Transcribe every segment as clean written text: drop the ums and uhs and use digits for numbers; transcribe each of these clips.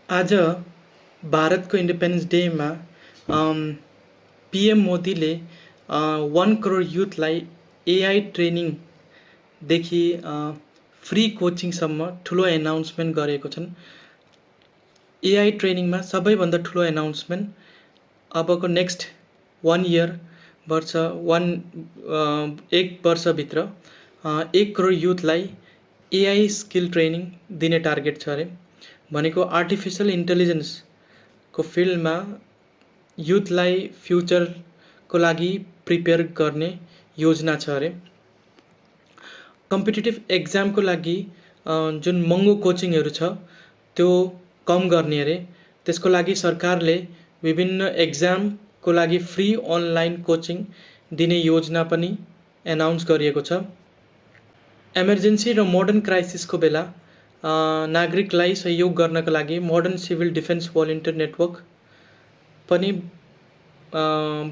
आज भारतको इन्डिपेन्डेन्स डेमा पिएम मोदीले 1 करोड युथलाई एआई ट्रेनिङदेखि फ्री कोचिङसम्म ठुलो एनाउन्समेन्ट गरेको छन्। एआई ट्रेनिङमा सबैभन्दा ठुलो एनाउन्समेन्ट अबको नेक्स्ट 1 वर्षभित्र 1 करोड युथलाई एआई स्किल ट्रेनिङ दिने टार्गेट छ अरे। भनेको आर्टिफिसियल इन्टेलिजेन्सको फिल्डमा युथलाई फ्युचरको लागि प्रिपेयर गर्ने योजना छ अरे। कम्पिटिटिभ एक्जामको लागि जुन महँगो कोचिङहरू छ त्यो कम गर्ने अरे। त्यसको लागि सरकारले विभिन्न एक्जामको लागि फ्री अनलाइन कोचिङ दिने योजना पनि एनाउन्स गरिएको छ। इमर्जेन्सी र मोडर्न क्राइसिसको बेला नागरिकलाई सहयोग गर्नका लागि modern civil defence volunteer network पनि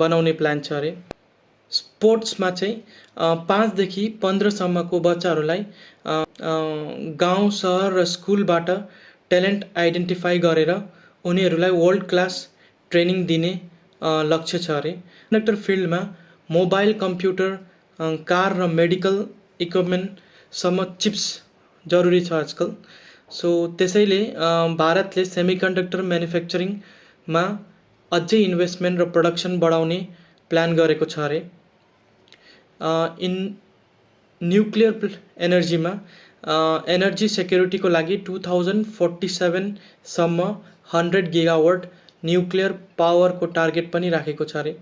बनाउने प्लान छ अरे। स्पोर्ट्समा चाहिँ 5 देखि 15 सम्मको बच्चाहरूलाई गाउँ सहर र स्कुलबाट ट्यालेन्ट आइडेन्टिफाई गरेर उनीहरूलाई वर्ल्ड क्लास ट्रेनिङ दिने लक्ष्य छ अरे। सेमिकन्डक्टर फिल्डमा मोबाइल कम्प्युटर कार र मेडिकल इक्विपमेन्टसम्म चिप्स जरुरी छ आजकल। सो त्यसैले भारतले सेमिकन्डक्टर म्यानुफ्याक्चरिङमा अझै इन्भेस्टमेन्ट र प्रोडक्सन बढाउने प्लान गरेको छ अरे। इन न्युक्लियर एनर्जीमा एनर्जी सेक्युरिटीको लागि 2047सम्म 100 गिगावाट न्युक्लियर पावरको टार्गेट पनि राखेको छ अरे।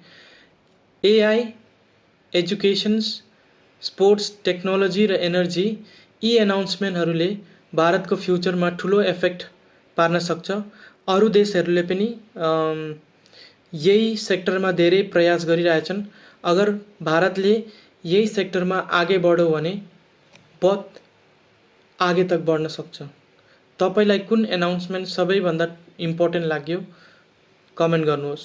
एआई, एजुकेसन्स, स्पोर्ट्स, टेक्नोलोजी र एनर्जी यी एनाउन्समेन्टहरूले भारतको फ्युचरमा ठुलो इफेक्ट पार्न सक्छ। अरू देशहरूले पनि यही सेक्टरमा धेरै प्रयास गरिरहेछन्। अगर भारतले यही सेक्टरमा आगे बढ्यो भने बहुत आगे तक बढ्न सक्छ। तपाईलाई कुन एनाउन्समेन्ट सबैभन्दा इम्पोर्टेन्ट लाग्यो कमेन्ट गर्नुहोस्।